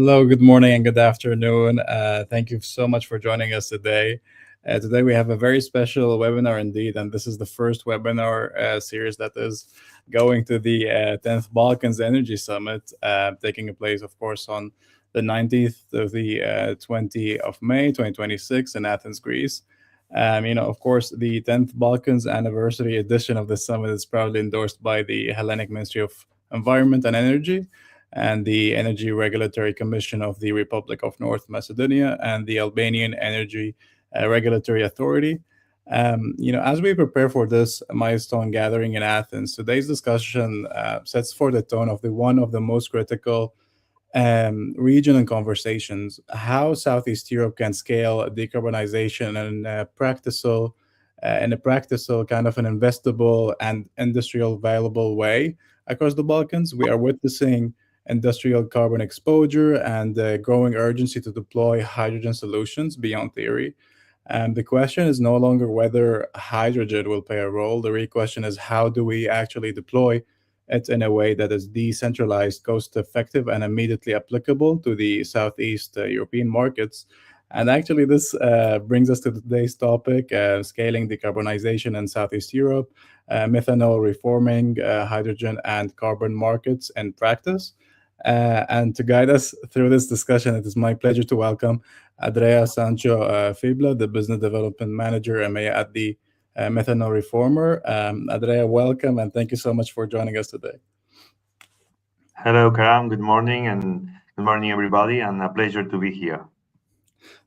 Hello, good morning, and good afternoon. Thank you so much for joining us today. Today, we have a very special webinar indeed, and this is the first webinar series that is going to the 10th Balkans Energy Summit, taking place, of course, on the 19th to the 20th of May 2026 in Athens, Greece. Of course, the 10th Balkans Anniversary edition of the summit is proudly endorsed by the Hellenic Ministry of Environment and Energy, and the Energy Regulatory Commission of the Republic of North Macedonia, and the Albanian Energy Regulatory Authority. As we prepare for this milestone gathering in Athens, today's discussion sets for the tone of the one of the most critical region and conversations: how Southeast Europe can scale decarbonization in a practical kind of an investable and industrial valuable way across the Balkans. We are witnessing industrial carbon exposure and growing urgency to deploy hydrogen solutions beyond theory. And the question is no longer whether hydrogen will play a role. The real question is, how do we actually deploy it in a way that is decentralized, cost effective, and immediately applicable to the Southeast European markets? And actually, this brings us to today's topic: scaling decarbonization in Southeast Europe, methanol reforming, hydrogen and carbon markets in practice. And to guide us through this discussion, it is my pleasure to welcome Andrea Sancho Fibla, the Business Development Manager EMEA at the Methanol Reformer. Andrea, welcome, and thank you so much for joining us today. Hello, Karam. Good morning, and good morning, everybody, and a pleasure to be here.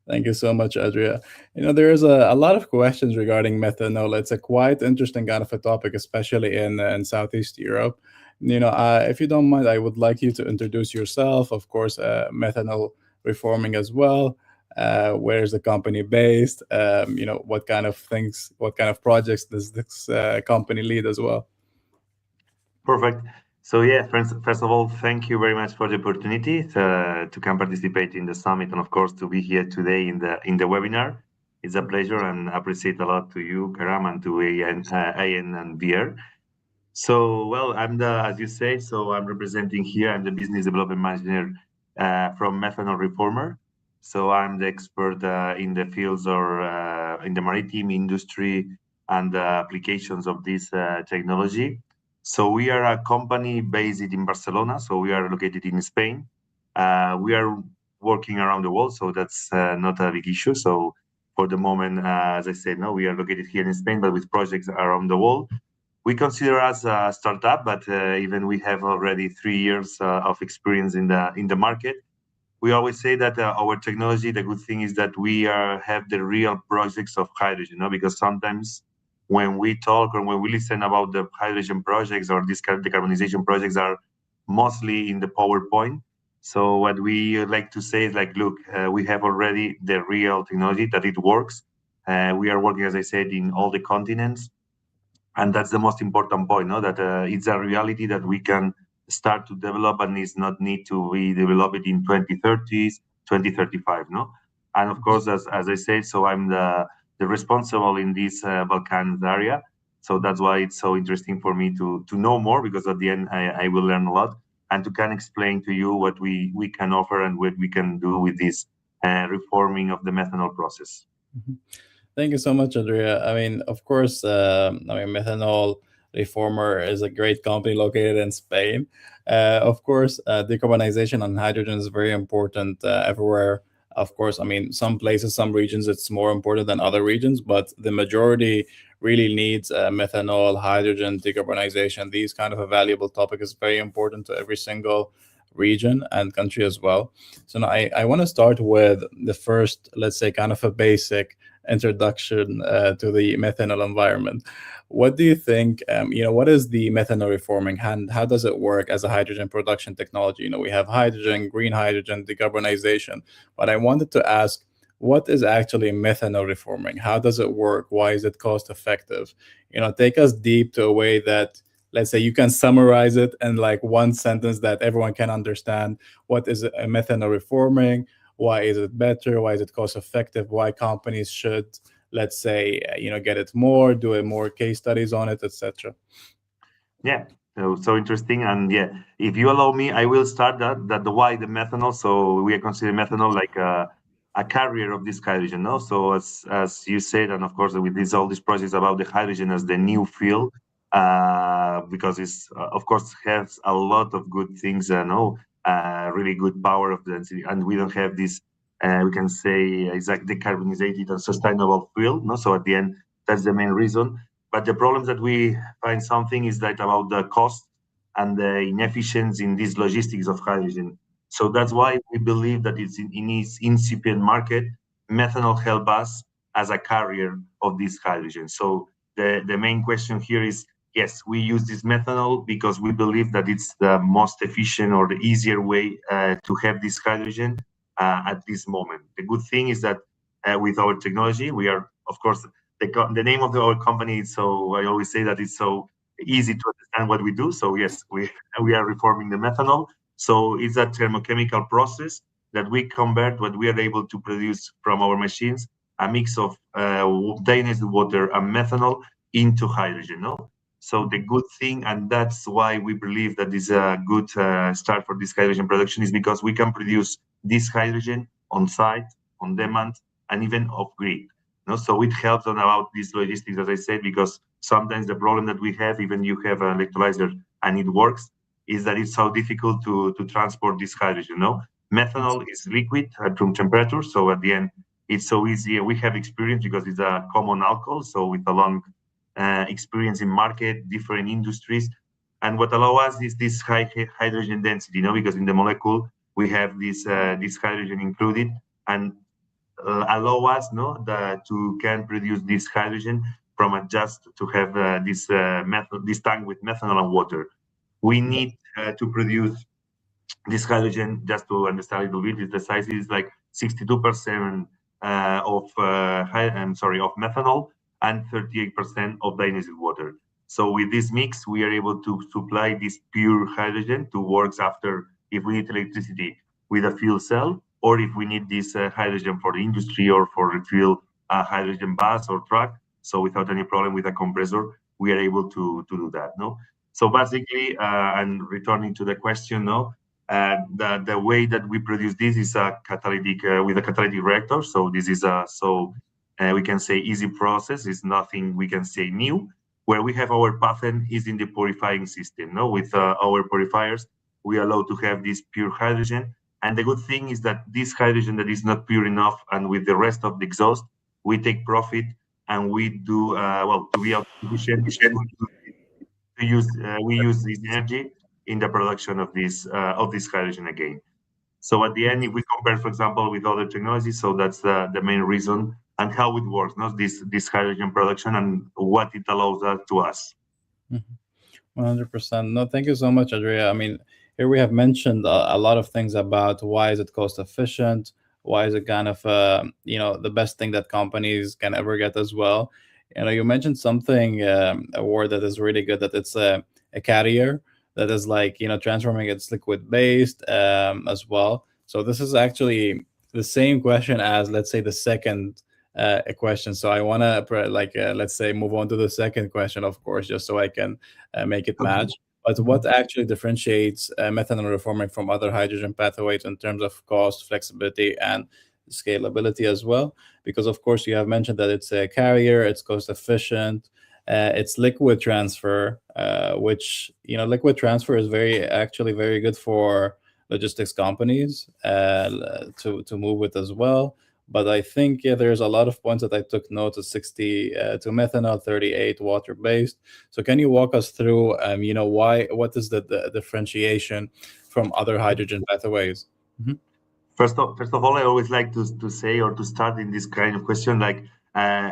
Thank you so much, Andrea. There's a lot of questions regarding methanol. It's a quite interesting kind of a topic, especially in Southeast Europe. If you don't mind, I would like you to introduce yourself, of course, methanol reforming as well. Where is the company based? What kind of things, what kind of projects does this company lead as well? Perfect. So yeah, first of all, thank you very much for the opportunity to come participate in the summit, and of course to be here today in the webinar. It's a pleasure, and appreciate a lot to you, Karam, and to AN and VR. So, well, as you say, so I'm representing here. I'm the business development manager from Methanol Reformer. So I'm the expert in the fields or in the maritime industry and the applications of this technology. So we are a company based in Barcelona. So we are located in Spain. We are working around the world, so that's not a big issue. So for the moment, as I said, no, we are located here in Spain, but with projects around the world. We consider us a startup, but even we have already 3 years of experience in the market. We always say that our technology, the good thing is that we have the real projects of hydrogen, because sometimes when we talk or when we listen about the hydrogen projects or these decarbonization projects are mostly in the PowerPoint. So what we like to say is like, look, we have already the real technology that it works. We are working, as I said, in all the continents. And that's the most important point, that it's a reality that we can start to develop and it's not need to be developed in 2030s, 2035, no? And of course, as I said, so I'm the responsible in this Balkans area. So that's why it's so interesting for me to know more, because at the end, I will learn a lot and to can explain to you what we can offer and what we can do with this reforming of the methanol process. Mm-hmm. Thank you so much, Andrea. Of course, Methanol Reformer is a great company located in Spain. Of course, decarbonization on hydrogen is very important everywhere. Of course, some places, some regions, it's more important than other regions, but the majority really needs methanol, hydrogen, decarbonization. These kind of a valuable topic is very important to every single region and country as well. So now I want to start with the first, let's say, kind of a basic introduction to the methanol environment. What do you think, what is the methanol reforming and how does it work as a hydrogen production technology? We have hydrogen, green hydrogen, decarbonization, but I wanted to ask, what is actually methanol reforming? How does it work? Why is it cost effective? Take us deep to a way that, let's say, you can summarize it in like one sentence that everyone can understand. What is a methanol reforming? Why is it better? Why is it cost effective? Why companies should, let's say, get it more, do more case studies on it, etc. Yeah, So interesting. And yeah, if you allow me, I will start that the why the methanol. So we are considering methanol like a carrier of this hydrogen. No, so as you said, and of course with this all these projects about the hydrogen as the new fuel, because it's of course has a lot of good things. No, really good power of density, and we don't have this. We can say exact decarbonizated and sustainable fuel. No, so at the end, that's the main reason. But the problems that we find something is that about the cost and the inefficiency in these logistics of hydrogen. So that's why we believe that it's in its incipient market, methanol help us as a carrier of this hydrogen. So the main question here is, yes, we use this methanol because we believe that it's the most efficient or the easier way to have this hydrogen at this moment. The good thing is that with our technology, we are, of course, the name of our company is so I always say that it's so easy to understand what we do. So yes, we are reforming the methanol. So it's a thermochemical process that we convert what we are able to produce from our machines, a mix of deionized water and methanol into hydrogen. No, so the good thing, and that's why we believe that is a good start for this hydrogen production, is because we can produce this hydrogen on site, on demand, and even off grid. No, so it helps on about these logistics, as I said, because sometimes the problem that we have, even you have an electrolyzer and it works, is that it's so difficult to transport this hydrogen. No, methanol is liquid at room temperature, so at the end it's so easy. We have experience because it's a common alcohol, so with a long experience in market, different industries, and what allow us is this high hydrogen density. You know, because in the molecule we have this hydrogen included, and allow us to can produce this hydrogen from a just to have this tank with methanol and water. We need to produce this hydrogen, just to understand a little bit, is the size is like 62% of methanol and 38% of dionysic water. So with this mix, we are able to supply this pure hydrogen to works after if we need electricity with a fuel cell, or if we need this hydrogen for the industry or for refuel a hydrogen bus or truck. So without any problem with a compressor, we are able to do that. No. So basically, and returning to the question, no, the way that we produce this is a catalytic with a catalytic reactor. So this is a we can say easy process. It's nothing we can say new. Where we have our patent is in the purifying system. No, with our purifiers, we allow to have this pure hydrogen. And the good thing is that this hydrogen that is not pure enough, and with the rest of the exhaust, we take profit and we do to be efficient to use we use this energy in the production of this hydrogen again. So at the end, if we compare, for example, with other technologies, so that's the main reason and how it works, not this hydrogen production and what it allows us to us. 100%. No, thank you so much, Andrea. I mean, here we have mentioned a lot of things about why is it cost efficient, why is it kind of the best thing that companies can ever get as well. You mentioned something, a word that is really good, that it's a carrier that is like transforming its liquid based as well. So this is actually the same question as, let's say, the second a question. So I want to let's say move on to the second question, of course, just so I can make it Okay. match. But what actually differentiates methanol reforming from other hydrogen pathways in terms of cost, flexibility, and scalability as well? Because of course you have mentioned that it's a carrier, it's cost efficient, it's liquid transfer, which liquid transfer is very good for logistics companies to move with as well. But I think there's a lot of points that I took note of: 60 to methanol, 38 water based. So can you walk us through, what is the differentiation from other hydrogen pathways? Mhm. First of all, I always like to say or to start in this kind of question, like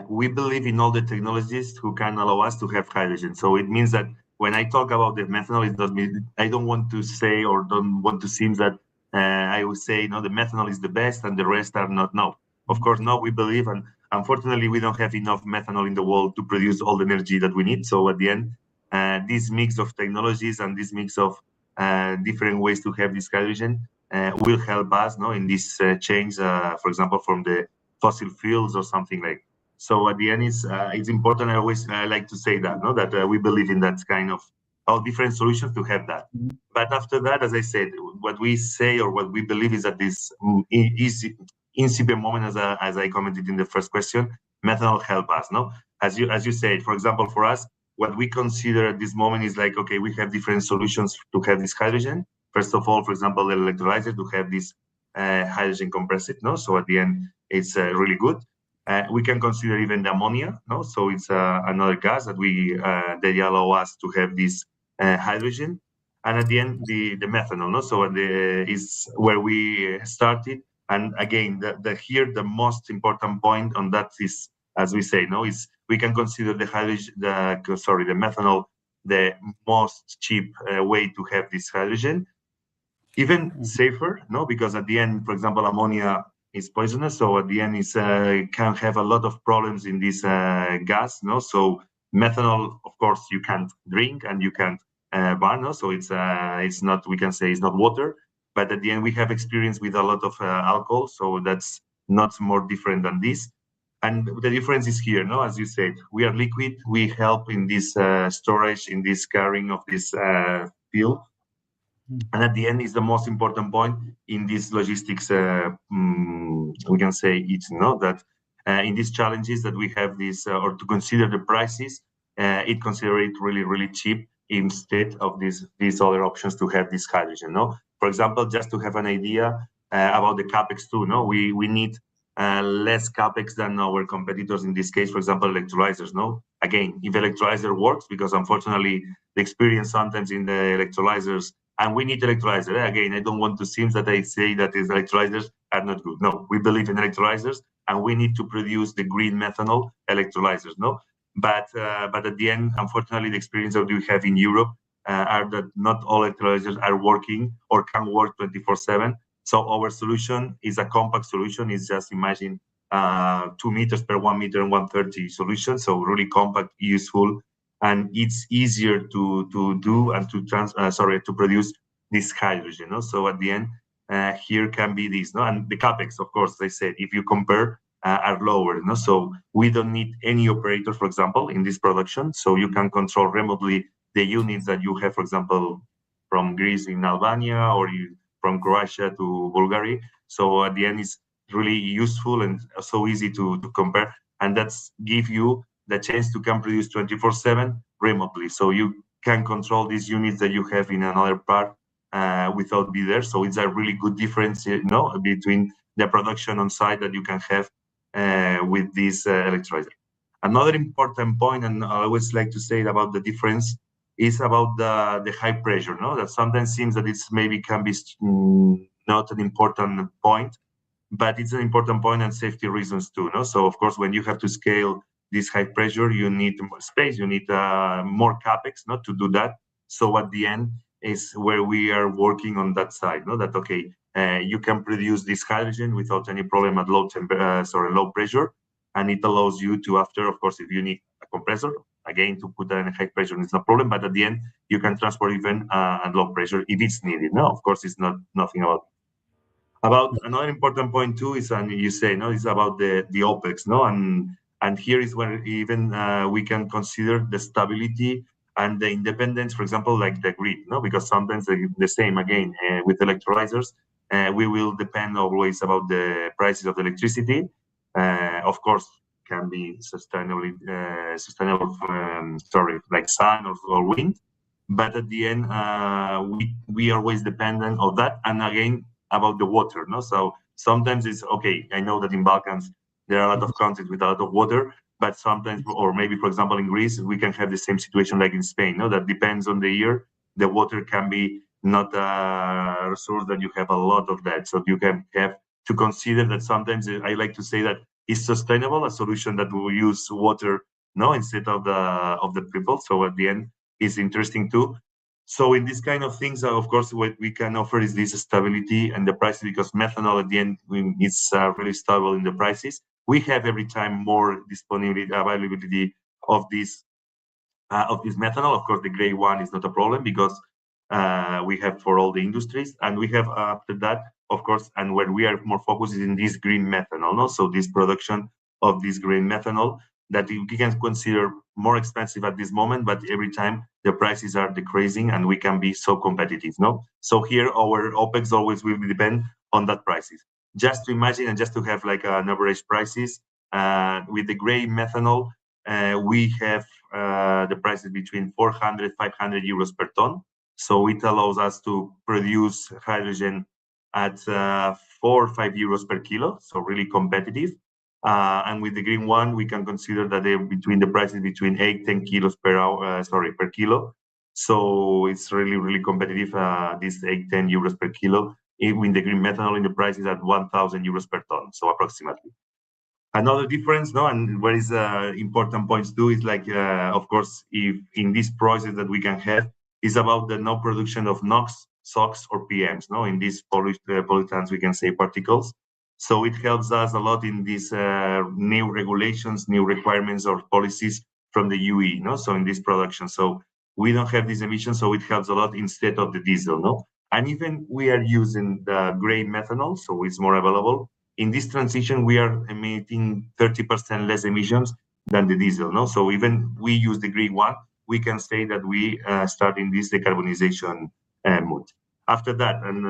we believe in all the technologies who can allow us to have hydrogen. So it means that when I talk about the methanol, it does mean I don't want to say or don't want to seem that I would say no, the methanol is the best and the rest are not. No, of course, no. We believe, and unfortunately, we don't have enough methanol in the world to produce all the energy that we need. So at the end, this mix of technologies and this mix of different ways to have this hydrogen will help us in this change, for example, from the fossil fuels or something like. So at the end, it's important. I always like to say that that we believe in that kind of about different solutions to have that. But after that, as I said, what we say or what we believe is that this easy incipient moment, as I commented in the first question, methanol help us. No, as you said, for example, for us, what we consider at this moment is like, okay, we have different solutions to have this hydrogen. First of all, for example, the electrolyzer to have this hydrogen compressed. No, so at the end, it's really good. We can consider even the ammonia. No, so it's another gas that they allow us to have this hydrogen. And at the end, the methanol. No, so is where we started. And again, here the most important point on that is, as we say, no, is we can consider the hydrogen, the methanol, the most cheap way to have this hydrogen, even safer, no, because at the end, for example, ammonia is poisonous, so at the end is can have a lot of problems in this gas, no. So methanol, of course, you can't drink and you can't burn, no. So it's not, we can say it's not water, but at the end we have experience with a lot of alcohol, so that's not more different than this. And the difference is here, no, as you said, we are liquid, we help in this storage, in this carrying of this fuel. And at the end is the most important point in this logistics. We can say it's not that in these challenges that we have this, or to consider the prices, it consider it really, really cheap instead of these other options to have this hydrogen. No, for example, just to have an idea about the capex too. No, we need less capex than our competitors in this case. For example, electrolyzers. No, again, if electrolyzer works, because unfortunately the experience sometimes in the electrolyzers. And we need electrolyzers. Again, I don't want to seem that I say that these electrolyzers are not good. No, we believe in electrolyzers, and we need to produce the green methanol electrolyzers. No, but at the end, unfortunately, the experience that we have in Europe are that not all electrolyzers are working or can work 24/7. So our solution is a compact solution. It's just imagine 2 meters per 1 meter and 130 solution. So really compact, useful, and it's easier to do and to produce this hydrogen. No? So at the end, here can be this, no, and the capex, of course, they said if you compare are lower. No, so we don't need any operator, for example, in this production. So you can control remotely the units that you have, for example, from Greece in Albania or from Croatia to Bulgaria. So at the end, it's really useful and so easy to compare, and that's give you the chance to can produce 24/7 remotely. So you can control these units that you have in another part without be there. So it's a really good difference, between the production on site that you can have with this electrolyzer. Another important point, and I always like to say about the difference, is about the high pressure. No, that sometimes seems that it's maybe can be not an important point, but it's an important point and safety reasons too. No, so of course when you have to scale this high pressure, you need more space, you need more capex, not to do that. So at the end is where we are working on that side. No, that okay, you can produce this hydrogen without any problem at low pressure, and it allows you to, after, of course, if you need a compressor, again, to put that in high pressure, it's no problem. But at the end, you can transport even at low pressure if it's needed. No, of course, it's not nothing about another important point too is, and you say, no, it's about the OPEX, no, and here is where even we can consider the stability and the independence, for example, like the grid, no, because sometimes the same again with electrolyzers, we will depend always about the prices of the electricity. Of course, can be sustainable, like sun or wind, but at the end, we are always dependent of that, and again about the water. No, so sometimes it's okay. I know that in Balkans there are a lot of countries with a lot of water, but sometimes, or maybe for example in Greece, we can have the same situation like in Spain. No, that depends on the year. The water can be not a resource that you have a lot of that, so you can have to consider that sometimes I like to say that it's sustainable, a solution that will use water, no, instead of the people. So at the end, it's interesting too. So in this kind of things, of course, what we can offer is this stability and the prices, because methanol at the end it's really stable in the prices. We have every time more disponibility, availability of this methanol. Of course, the gray one is not a problem because we have for all the industries, and we have after that, of course, and where we are more focused is in this green methanol. No, so this production of this green methanol. that we can consider more expensive at this moment, but every time the prices are decreasing and we can be so competitive. No, so here our OPEX always will depend on that prices. Just to imagine and just to have like an average prices with the gray methanol, we have the prices between 400, 500 euros per ton. So it allows us to produce hydrogen at 4 or 5 euros per kilo, so really competitive. And with the green one, we can consider that they're between the prices between 8, 10 kilos per hour, per kilo. So it's really competitive. This 8, 10 euros per kilo. With the green methanol, in the price is at 1,000 euros per ton, so approximately. Another difference, no, and what is important points too is like, of course, if in this process that we can have is about the no production of NOx, SOx, or PMs, no, in these pollutants, we can say particles. So it helps us a lot in these new regulations, new requirements or policies from the UE, no, so in this production. So we don't have these emissions, so it helps a lot instead of the diesel, no. And even we are using the gray methanol, so it's more available in this transition, we are emitting 30% less emissions than the diesel. No, so even we use the green one, we can say that we start in this decarbonization mode. After that, and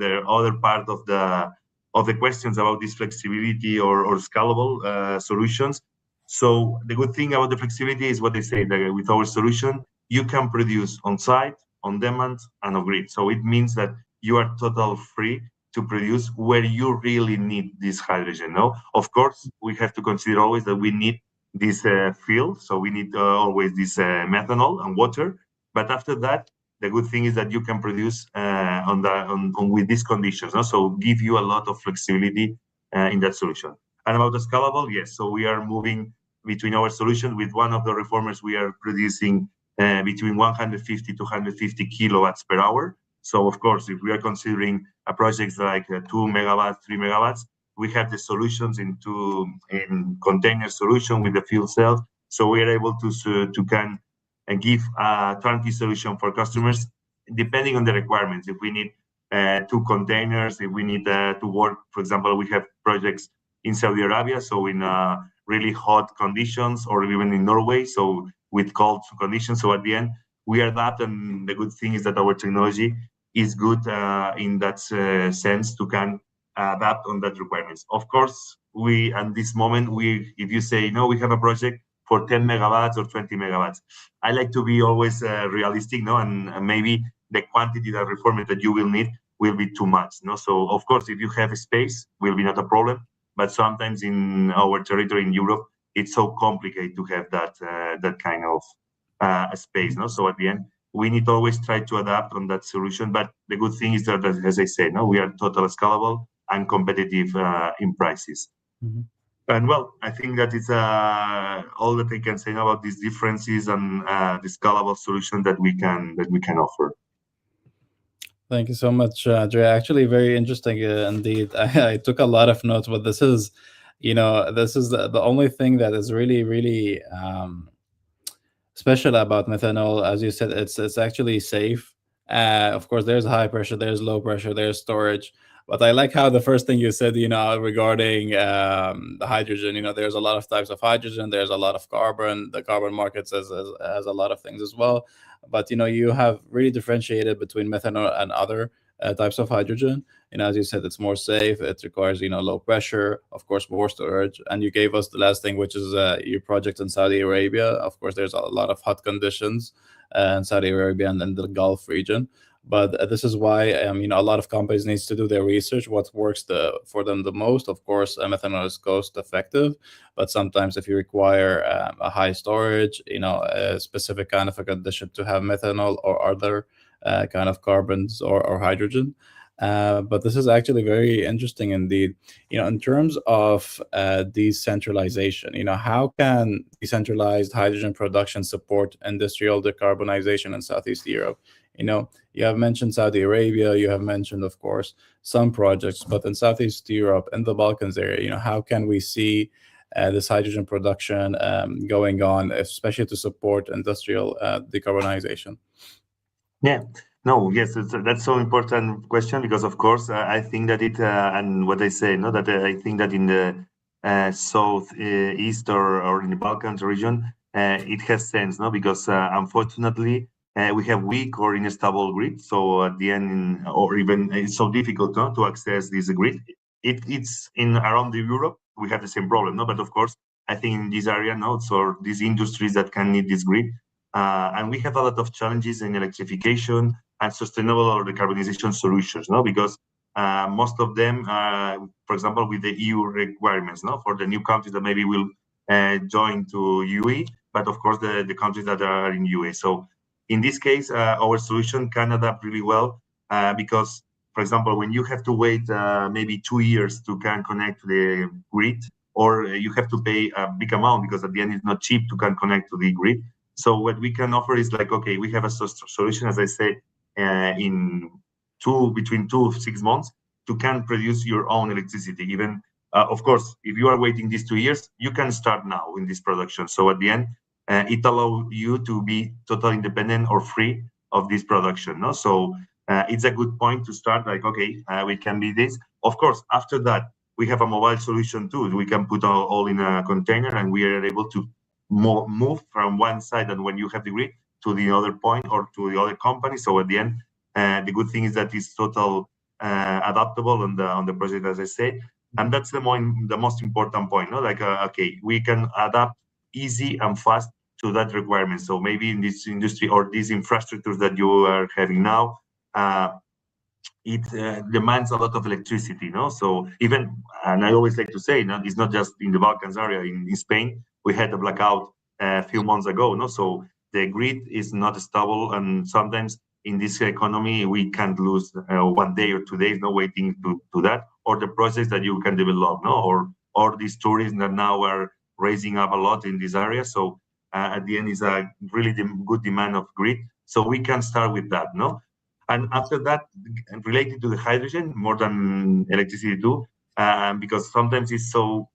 the other part of the questions about this flexibility or scalable solutions. So the good thing about the flexibility is what they say that with our solution, you can produce on site, on demand, and off grid. So it means that you are total free to produce where you really need this hydrogen. No, of course, we have to consider always that we need this fuel, so we need always this methanol and water. But after that, the good thing is that you can produce on with these conditions. No? So give you a lot of flexibility in that solution. And about the scalable, yes. So we are moving between our solution with one of the reformers. We are producing between 150 to 150 kilowatts per hour. So of course, if we are considering a project like 2 megawatts, 3 megawatts, we have the solutions in container solution with the fuel cells. So we are able to can give a turnkey solution for customers depending on the requirements. If we need 2 containers, if we need to work, for example, we have projects in Saudi Arabia, so in really hot conditions, or even in Norway, so with cold conditions. So at the end, we adapt, and the good thing is that our technology is good in that sense to can adapt on that requirements. Of course, we at this moment, if you say no, we have a project for 10 megawatts or 20 megawatts. I like to be always realistic, no, and maybe the quantity of reformers that you will need will be too much, no. So of course, if you have space, will be not a problem. But sometimes in our territory in Europe, it's so complicated to have that kind of space, no. So at the end, we need to always try to adapt on that solution. But the good thing is that, as I said, no, we are totally scalable and competitive in prices. Mm-hmm. And well, I think that it's all that I can say about these differences and the scalable solution that we can offer. Thank you so much, Dre. Actually, very interesting indeed. I took a lot of notes, but this is, this is the only thing that is really, really special about methanol. As you said, it's actually safe. Of course, there's high pressure, there's low pressure, there's storage. But I like how the first thing you said, regarding the hydrogen. There's a lot of types of hydrogen. There's a lot of carbon. The carbon markets has a lot of things as well. But you have really differentiated between methanol and other types of hydrogen. As you said, it's more safe. It requires low pressure, of course, more storage. And you gave us the last thing, which is your project in Saudi Arabia. Of course, there's a lot of hot conditions in Saudi Arabia and in the Gulf region. But this is why a lot of companies needs to do their research. What works for them the most? Of course, methanol is cost effective, but sometimes if you require a high storage, a specific kind of a condition to have methanol or other kind of carbons or hydrogen. But this is actually very interesting indeed. In terms of decentralization, how can decentralized hydrogen production support industrial decarbonization in Southeast Europe? You have mentioned Saudi Arabia, you have mentioned, of course, some projects, but in Southeast Europe and the Balkans area, how can we see this hydrogen production going on, especially to support industrial decarbonization? Yeah, no, yes, that's so important question because, of course, I think that it and what I say, no, that I think that in south, east, or in the Balkans region, it has sense, no? Because unfortunately, we have weak or unstable grid. So at the end, or even it's so difficult, no, to access this grid. It's in around the Europe, we have the same problem, no? But of course, I think in this area, no, so these industries that can need this grid, and we have a lot of challenges in electrification and sustainable or decarbonization solutions, no? Because most of them, for example, with the EU requirements, no, for the new countries that maybe will join to UE, but of course the countries that are in UE. So in this case, our solution can adapt really well because, for example, when you have to wait maybe 2 years to can connect to the grid, or you have to pay a big amount because at the end it's not cheap to can connect to the grid. So what we can offer is like, okay, we have a solution, as I said, in between 2 to 6 months to can produce your own electricity. Even of course, if you are waiting these 2 years, you can start now in this production. So at the end, it allows you to be totally independent or free of this production. No, so it's a good point to start. Like, okay, we can be this. Of course, after that, we have a mobile solution too. We can put all in a container, and we are able to move from one side, and when you have the grid, to the other point or to the other company. So at the end, the good thing is that it's total adaptable on the project, as I say, and that's the most important point. No, like okay, we can adapt easy and fast to that requirement. So maybe in this industry or these infrastructures that you are having now, it demands a lot of electricity, no? So even, and I always like to say, no, it's not just in the Balkans area. In Spain, we had a blackout a few months ago, no? So the grid is not stable, and sometimes in this economy, we can't lose 1 day or 2 days, no, waiting to that, or the projects that you can develop, no, or these tourism that now are raising up a lot in this area. So at the end, is a really good demand of grid. So we can start with that, no? And after that, related to the hydrogen more than electricity too, because sometimes it's so.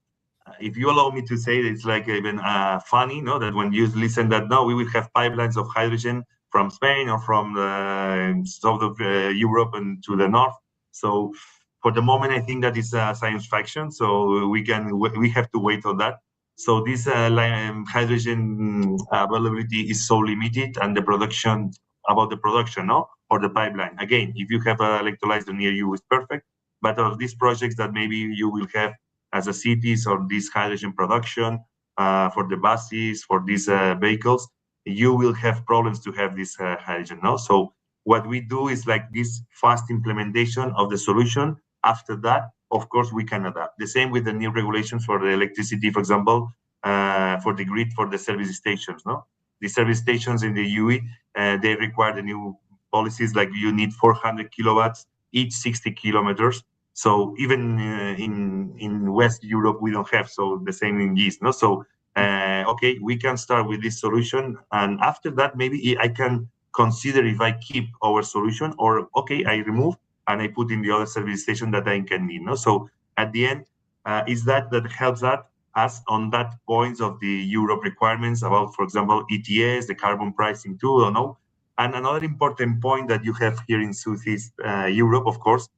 If you allow me to say, it's like even funny, no, that when you listen that now we will have pipelines of hydrogen from Spain or from the south of Europe and to the north. So for the moment, I think that is science fiction. So we have to wait on that. So this hydrogen availability is so limited, and the production about the production, no, or the pipeline. Again, if you have an electrolyzer near you, it's perfect. But of these projects that maybe you will have as a cities or this hydrogen production for the buses, for these vehicles, you will have problems to have this hydrogen. No, so what we do is like this fast implementation of the solution. After that, of course, we can adapt. The same with the new regulations for the electricity, for example, for the grid for the service stations. No, the service stations in the UE they require the new policies, like you need 400 kilowatts each 60 kilometers. So even in West Europe, we don't have so the same in East. No, so okay, we can start with this solution, and after that, maybe I can consider if I keep our solution, or okay, I remove and I put in the other service station that I can need. No, so at the end, is that helps us on that points of the Europe requirements about, for example, ETS, the carbon pricing too, or no. And another important point that you have here in Southeast Europe, of course,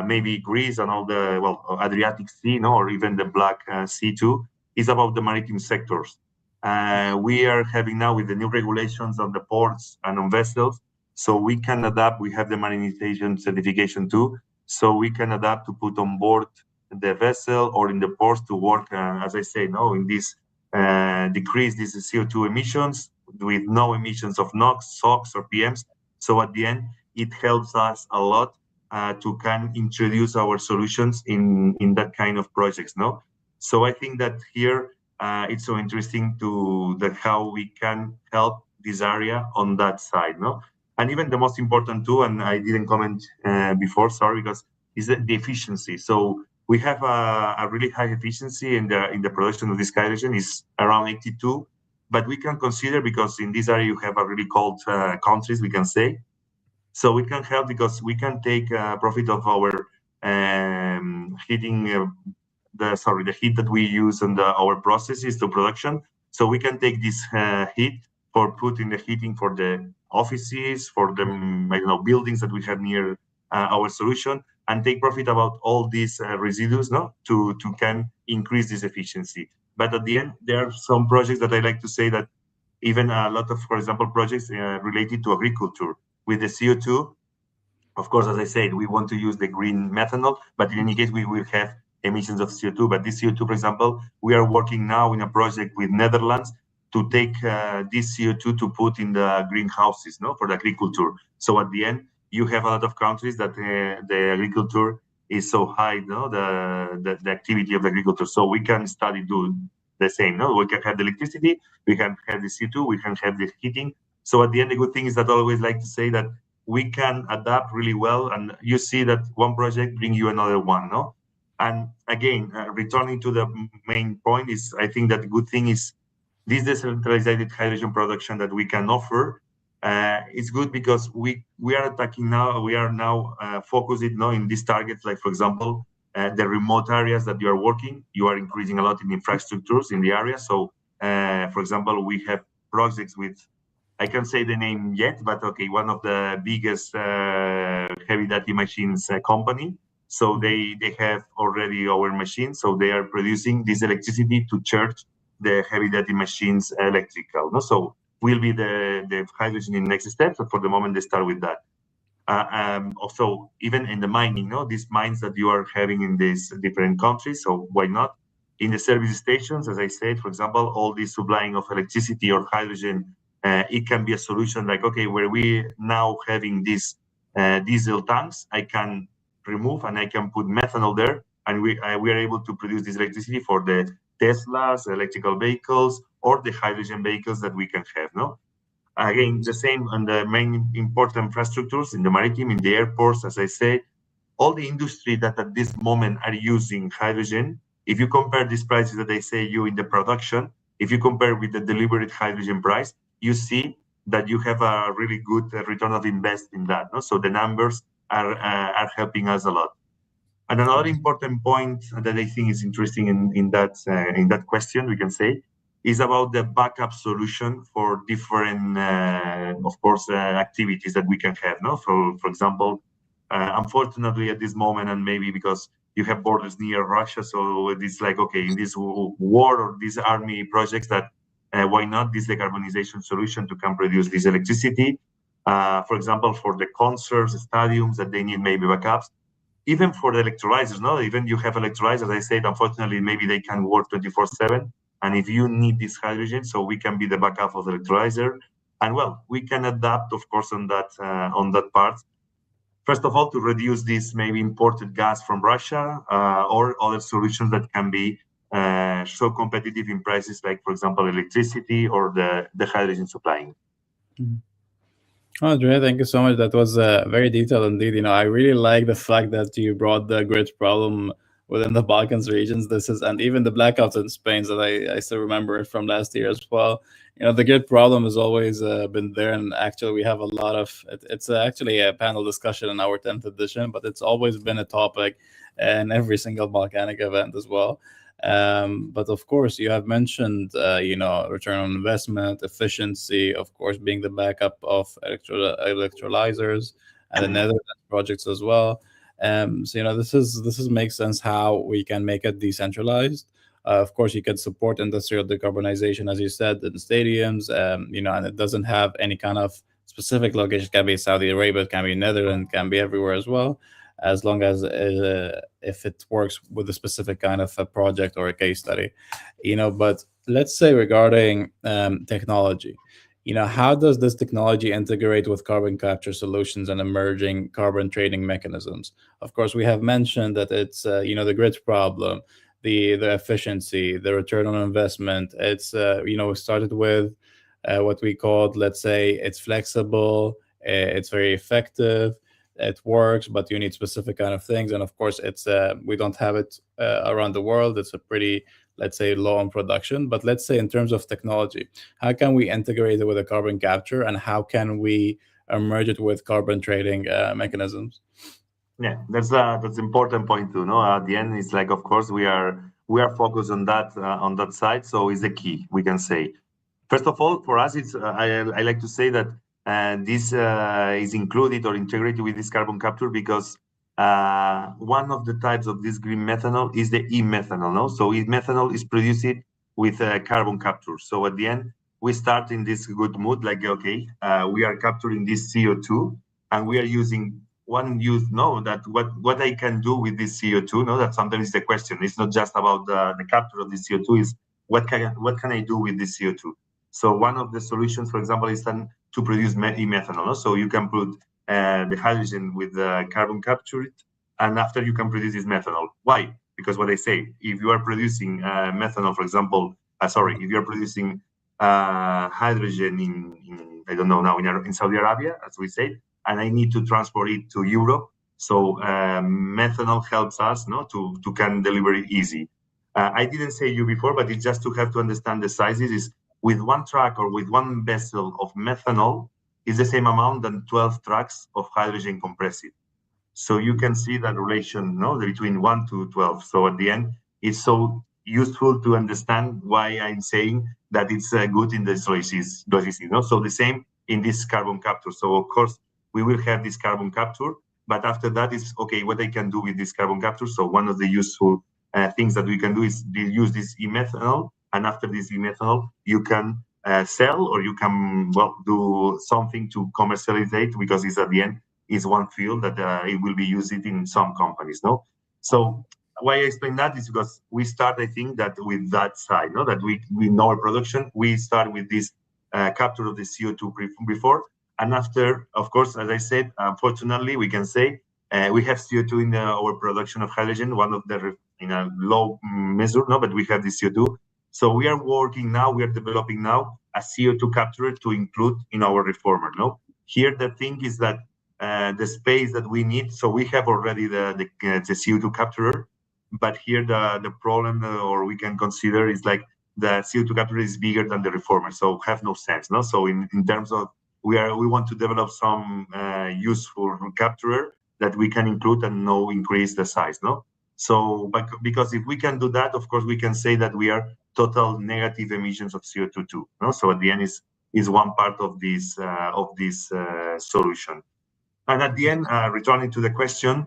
maybe Greece and all the Adriatic Sea, no, or even the Black Sea too, is about the maritime sectors. We are having now with the new regulations on the ports and on vessels, so we can adapt. We have the marinization certification too, so we can adapt to put on board the vessel or in the ports to work, as I say, no, in this decrease these CO2 emissions with no emissions of NOx, SOx, or PMs. So at the end, it helps us a lot to can introduce our solutions in that kind of projects. No, so I think that here it's so interesting to that how we can help this area on that side. No, and even the most important too, and I didn't comment before, sorry, because is the efficiency. So we have a really high efficiency in the production of this hydrogen is around 82, but we can consider, because in this area you have a really cold countries, we can say, so we can help because we can take profit of our heating, the heat that we use in our processes to production. So we can take this heat for putting the heating for the offices, for the buildings that we have near our solution. and take profit about all these residues, no, to can increase this efficiency. But at the end, there are some projects that I like to say that even a lot of, for example, projects related to agriculture with the CO2. Of course, as I said, we want to use the green methanol, but in any case, we will have emissions of CO2. But this CO2, for example, we are working now in a project with Netherlands to take this CO2 to put in the greenhouses, no, for the agriculture. So at the end, you have a lot of countries that the agriculture is so high, no, the activity of the agriculture. So we can study do the same, no. We can have the electricity, we can have the CO2, we can have the heating. So at the end, the good thing is that I always like to say that we can adapt really well, and you see that one project bring you another one, no. And again, returning to the main point is, I think that the good thing is this decentralized hydrogen production that we can offer. It's good because we are attacking now. We are now focused now in these targets, like for example, the remote areas that you are working. You are increasing a lot in infrastructures in the area. So, for example, we have projects with, I can't say the name yet, but okay, one of the biggest heavy duty machines company. So they have already our machines. So they are producing this electricity to charge the heavy duty machines electrical. No? So will be the hydrogen in next step. So for the moment, they start with that. Also, even in the mining, no, these mines that you are having in these different countries. So why not? In the service stations, as I said, for example, all this supplying of electricity or hydrogen, it can be a solution like, okay, where we now having these diesel tanks, I can remove and I can put methanol there, and we are able to produce this electricity for the Teslas, electrical vehicles, or the hydrogen vehicles that we can have, no? Again, the same on the main important infrastructures in the maritime, in the airports, as I say, all the industry that at this moment are using hydrogen, if you compare these prices that I say you in the production, if you compare with the delivered hydrogen price, you see that you have a really good return of invest in that. No? So the numbers are helping us a lot. And another important point that I think is interesting in that question, we can say, is about the backup solution for different, of course, activities that we can have. No, for example, unfortunately at this moment, and maybe because you have borders near Russia, so it's like, okay, in this war or these army projects, that why not this decarbonization solution to can produce this electricity? For example, for the concerts, stadiums that they need maybe backups, even for the electrolyzers, no? Even you have electrolyzers, I said, unfortunately, maybe they can work 24/7. And if you need this hydrogen, so we can be the backup of the electrolyzer. And well, we can adapt, of course, on that part. First of all, to reduce this maybe imported gas from Russia, or other solutions that can be so competitive in prices, like, for example, electricity or the hydrogen supplying. Mhm. Oh, Andrea, thank you so much. That was very detailed indeed. I really like the fact that you brought the grid problem within the Balkans regions. This is, and even the blackouts in Spain, that I still remember it from last year as well. The grid problem has always been there, and actually we have a lot of. It's actually a panel discussion in our 10th edition, but it's always been a topic in every single volcanic event as well. But of course, you have mentioned, return on investment, efficiency, of course, being the backup of electrolyzers and the Netherlands projects as well. So this is makes sense how we can make it decentralized. Of course, you can support industrial decarbonization, as you said, in stadiums. And it doesn't have any kind of specific location. It can be Saudi Arabia, it can be Netherlands, it can be everywhere as well, as long as if it works with a specific kind of a project or a case study. But let's say regarding technology, how does this technology integrate with carbon capture solutions and emerging carbon trading mechanisms? Of course, we have mentioned that it's the grid problem, the efficiency, the return on investment. It's we started with what we called, let's say, it's flexible, it's very effective, it works, but you need specific kind of things. And of course, it's we don't have it around the world. It's a pretty, let's say, low on production. But let's say in terms of technology, how can we integrate it with a carbon capture, and how can we merge it with carbon trading mechanisms? Yeah, that's important point too. No, at the end, it's like, of course, we are focused on that side. So it's the key, we can say. First of all, for us, it's I like to say that this is included or integrated with this carbon capture because One of the types of this green methanol is the e-methanol. No, so e-methanol is produced with carbon capture. So at the end, we start in this good mood, like okay, we are capturing this CO2, and we are using one use. No, that what I can do with this CO2. No, that sometimes is the question. It's not just about the capture of the CO2. Is what can I do with this CO2? So one of the solutions, for example, is then to produce e-methanol. No? So you can put the hydrogen with the carbon captured, and after you can produce this methanol. Why? Because what I say, if you are producing methanol, for example, sorry, if you are producing hydrogen in I don't know now in Saudi Arabia, as we say, and I need to transport it to Europe, so methanol helps us, no, to can deliver it easy. I didn't say you before, but it's just to have to understand the sizes. Is with one truck or with one vessel of methanol is the same amount than 12 trucks of hydrogen compressed. So you can see that relation, no, between 1 to 12. So at the end, it's so useful to understand why I'm saying that it's good in the logistics. No? So the same in this carbon capture. So of course, we will have this carbon capture, but after that is, okay, what I can do with this carbon capture. So one of the useful things that we can do is use this e-methanol. And after this e-methanol, you can sell or you can, well, do something to commercialize because it's at the end is one field that it will be used in some companies. No, so why I explain that is because we start, I think, that with that side, no, that we know our production, we start with this capture of the CO2 before, and after, of course, as I said, unfortunately, we can say we have CO2 in our production of hydrogen, one of the in a low measure, no, but we have this CO2. So we are working now, we are developing now a CO2 capture to include in our reformer. No, here the thing is that the space that we need. So we have already the CO2 capturer, but here the problem, or we can consider, is like the CO2 capturer is bigger than the reformer, so have no sense. No, so in terms of we want to develop some useful capturer that we can include and no increase the size. No, so but because if we can do that, of course we can say that we are total negative emissions of CO2 too. No, so at the end is one part of this solution. And at the end, returning to the question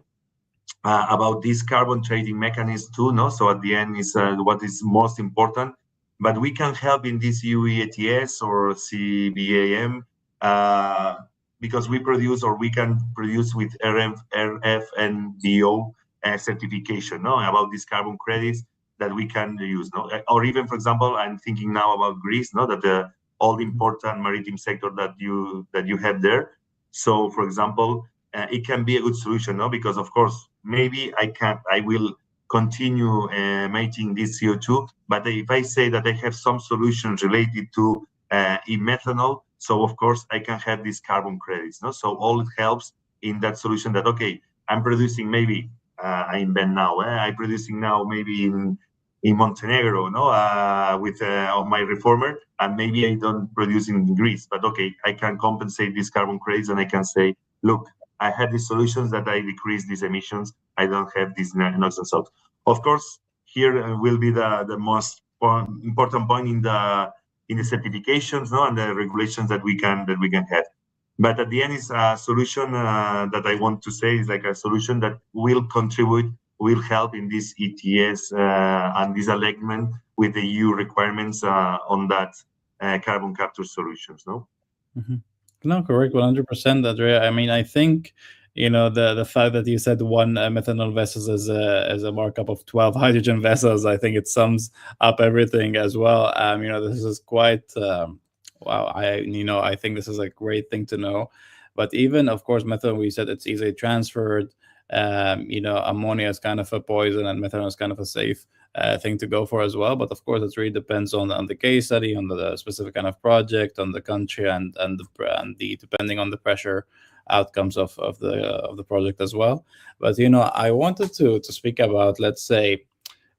about this carbon trading mechanism too, no? So at the end is what is most important. But we can help in this UE ETS or CBAM because we produce or we can produce with RF and DO certification, no? About these carbon credits that we can use, no? Or even, for example, I'm thinking now about Greece, no? That the all the important maritime sector that you have there. So, for example, it can be a good solution, no? Because of course, maybe I will continue making this CO2, but if I say that I have some solutions related to methanol, so of course I can have these carbon credits, no? So all it helps in that solution that, okay, I'm producing maybe, I invent now, I'm producing now maybe in Montenegro, no, with on my reformer, and maybe I don't produce in Greece, but okay, I can compensate these carbon credits, and I can say, look, I have these solutions that I decrease these emissions. I don't have these NOx and SOx. Of course, here will be the most important point in the certifications, no, and the regulations that we can have. But at the end, is a solution that I want to say is like a solution that will contribute, will help in this ETS and this alignment with the EU requirements on that carbon capture solutions. No. Mm-hmm. No, correct, 100%, Andrea. I mean, I think the fact that you said one methanol vessels as a markup of 12 hydrogen vessels. I think it sums up everything as well. This is quite wow. I think this is a great thing to know. But even, of course, methanol, we said it's easily transferred. Ammonia is kind of a poison, and methanol is kind of a safe thing to go for as well. But of course, it really depends on the case study, on the specific kind of project, on the country, and the depending on the pressure outcomes of the project as well. But I wanted to speak about, let's say,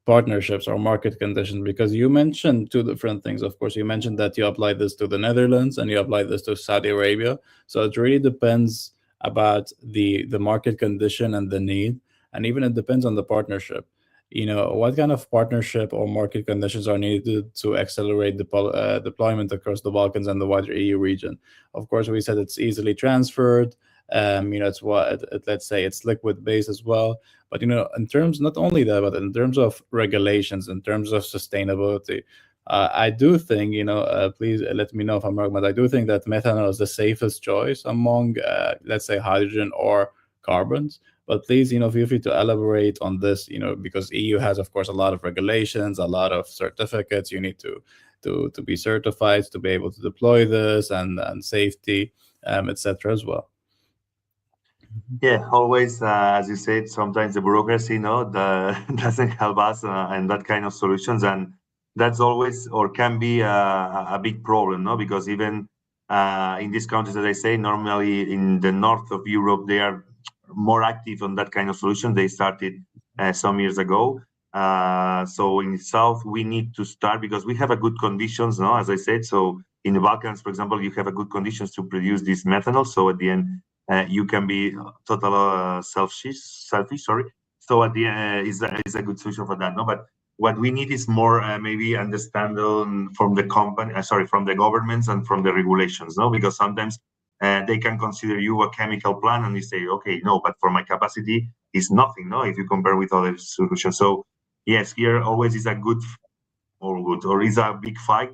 partnerships or market conditions, because you mentioned two different things. Of course, you mentioned that you applied this to the Netherlands and you applied this to Saudi Arabia. So it really depends about the market condition and the need, and even it depends on the partnership. What kind of partnership or market conditions are needed to accelerate the deployment across the Balkans and the wider EU region? Of course, we said it's easily transferred. It's what let's say it's liquid based as well. But in terms, not only that, but in terms of regulations, in terms of sustainability, I do think, please let me know if I'm wrong, but I do think that methanol is the safest choice among, let's say, hydrogen or carbons. But please, feel free to elaborate on this, because EU has, of course, a lot of regulations, a lot of certificates. You need to be certified to be able to deploy this, and safety, etc. as well. Yeah, always, as you said, sometimes the bureaucracy, doesn't help us and that kind of solutions, and that's always or can be a big problem, no? Because even in these countries, as I say, normally in the north of Europe, they are more active on that kind of solution. They started some years ago. So in the south, we need to start because we have a good conditions, no? As I said, so in the Balkans, for example, you have a good conditions to produce this methanol. So at the end you can be total selfish. Sorry. So at the end is a good solution for that. No, but what we need is more maybe understanding from the company, sorry, from the governments and from the regulations. No, because sometimes they can consider you a chemical plant and you say, okay, no, but for my capacity is nothing. No, if you compare with other solutions. So yes, here always is a good or is a big fight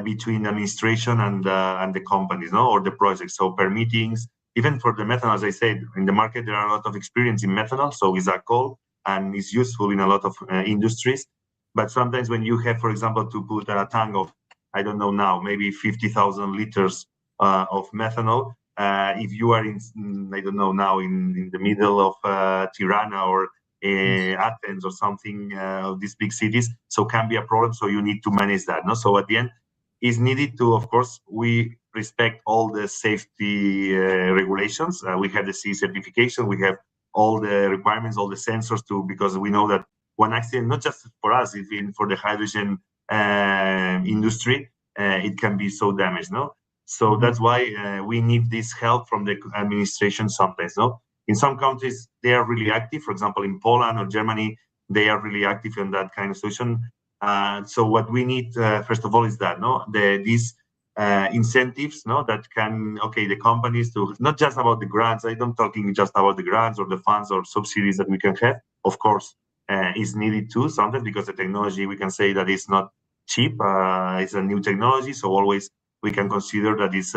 between administration and the companies, no, or the projects. So permittings, even for the methanol, as I said, in the market there are a lot of experience in methanol, so it's a call and it's useful in a lot of industries. But sometimes when you have, for example, to put a tank of, I don't know now, maybe 50,000 liters of methanol, if you are in, I don't know now, in the middle of Tirana or Athens or something of these big cities, so can be a problem. So you need to manage that. No, so at the end, is needed to, of course, we respect all the safety regulations. We have the CE certification. We have all the requirements, all the sensors too, because we know that one accident, not just for us, even for the hydrogen industry, it can be so damaged. No, so that's why we need this help from the administration sometimes. No, in some countries they are really active. For example, in Poland or Germany, they are really active in that kind of solution. So what we need first of all is that these incentives, that can the companies to not just about the grants. I don't talking just about the grants or the funds or subsidies that we can have. Of course, is needed too sometimes because the technology we can say that is not cheap. It's a new technology, so always we can consider that is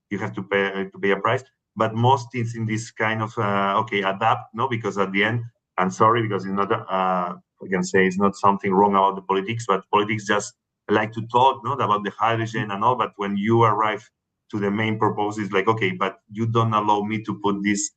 you have to pay a price. But most is in this kind of adapt, because at the end, I'm sorry because it's not we can say it's not something wrong about the politics, but politics just like to talk not about the hydrogen and all, but when you arrive to the main purpose, it's like, okay, but you don't allow me to put this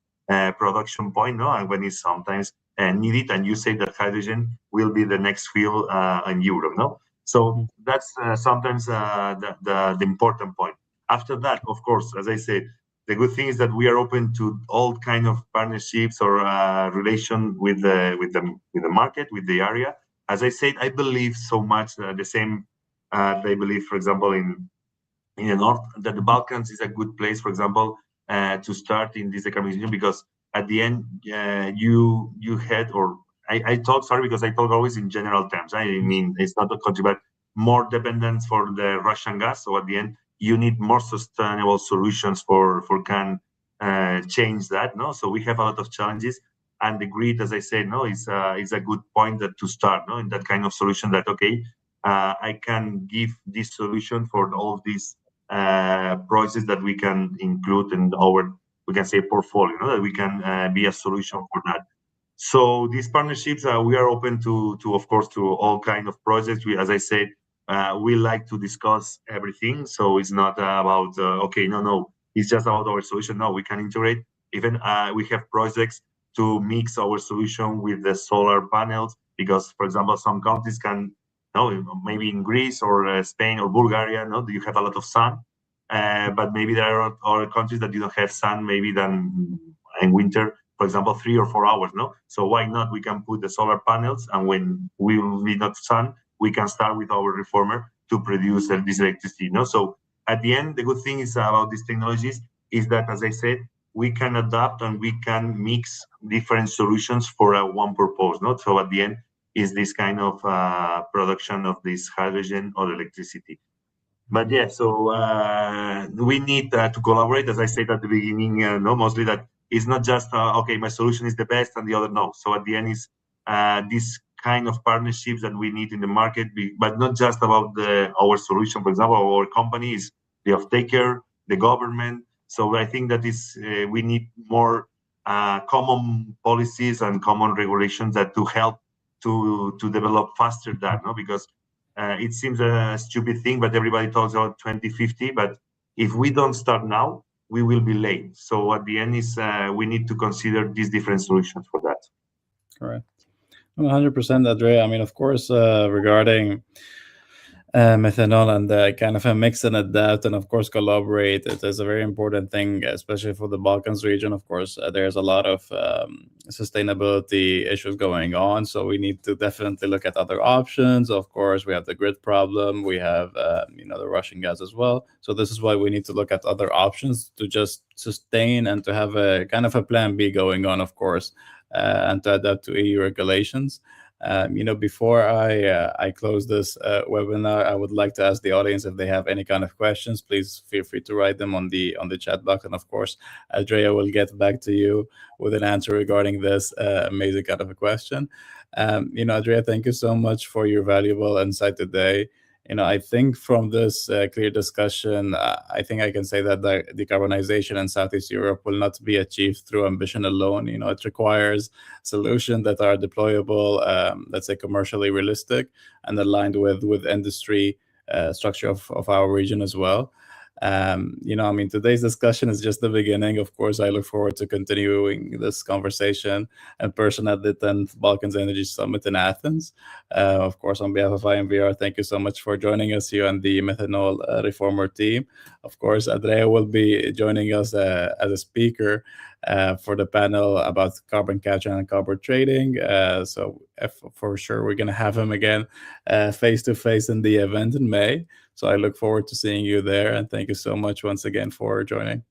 production point, no, and when it's sometimes needed, and you say that hydrogen will be the next fuel in Europe, no? So that's sometimes the important point. After that, of course, as I said, the good thing is that we are open to all kind of partnerships or relation with the market, with the area. As I said, I believe so much the same. I believe, for example, in the north, that the Balkans is a good place, for example, to start in this decarbonization because at the end, you had or I talk sorry because I talk always in general terms. I mean, it's not a country, but more dependence for the Russian gas. So at the end, you need more sustainable solutions for can change that. No, so we have a lot of challenges, and the grid, as I said, is a good point that to start. No, in that kind of solution that I can give this solution for all of these projects that we can include in our we can say portfolio. That we can be a solution for that. So these partnerships, we are open to of course to all kind of projects. We, as I said, we like to discuss everything. So it's not about no, it's just about our solution. No, we can integrate. Even we have projects to mix our solution with the solar panels because, for example, some countries can, maybe in Greece or Spain or Bulgaria, you have a lot of sun, but maybe there are other countries that you don't have sun, maybe than in winter, for example, 3 or 4 hours, no? So why not? We can put the solar panels, and when we will need not sun, we can start with our reformer to produce this electricity, no? So at the end, the good thing is about these technologies is that, as I said, we can adapt and we can mix different solutions for one purpose, no? So at the end is this kind of production of this hydrogen or electricity. But yeah, so we need to collaborate, as I said at the beginning. No, mostly that it's not just okay, my solution is the best and the other no. So at the end is this kind of partnerships that we need in the market, but not just about our solution. For example, our company is the off-taker, the government. So I think that is we need more common policies and common regulations that to help to develop faster that, no, because it seems a stupid thing, but everybody talks about 2050. But if we don't start now, we will be late. So at the end is we need to consider these different solutions for that. Correct. 100%, Andrea. I mean, of course, regarding methanol and kind of a mix and adapt and of course collaborate, it is a very important thing, especially for the Balkans region. Of course, there's a lot of sustainability issues going on, so we need to definitely look at other options. Of course, we have the grid problem, we have the Russian gas as well, so this is why we need to look at other options to just sustain and to have a kind of a plan B going on, of course, and to adapt to EU regulations. Before I close this webinar, I would like to ask the audience if they have any kind of questions. Please feel free to write them on the chat box, and of course, Andrea will get back to you with an answer regarding this amazing kind of a question. Andrea, thank you so much for your valuable insight today. I think from this clear discussion, I think I can say that the decarbonization in Southeast Europe will not be achieved through ambition alone. It requires solutions that are deployable, let's say commercially realistic, and aligned with industry structure of our region as well. I mean, today's discussion is just the beginning. Of course, I look forward to continuing this conversation in person at the 10th Balkans Energy Summit in Athens. Of course, on behalf of IMVR, thank you so much for joining us here on the Methanol Reformer team. Of course, Andrea will be joining us as a speaker for the panel about carbon capture and carbon trading. So for sure, we're going to have him again face to face in the event in May. So I look forward to seeing you there. And thank you so much once again for joining.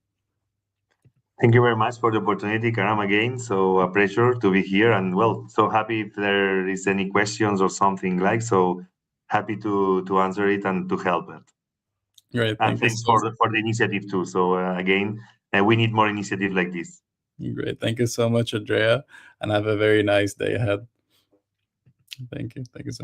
Thank you very much for the opportunity, Karam, again. So a pleasure to be here. And well, so happy if there is any questions or something like, so happy to answer it and to help it. Great. And thanks for the initiative too. So again, we need more initiative like this. Great. Thank you so much, Andrea. And have a very nice day ahead. Thank you. Thank you so much.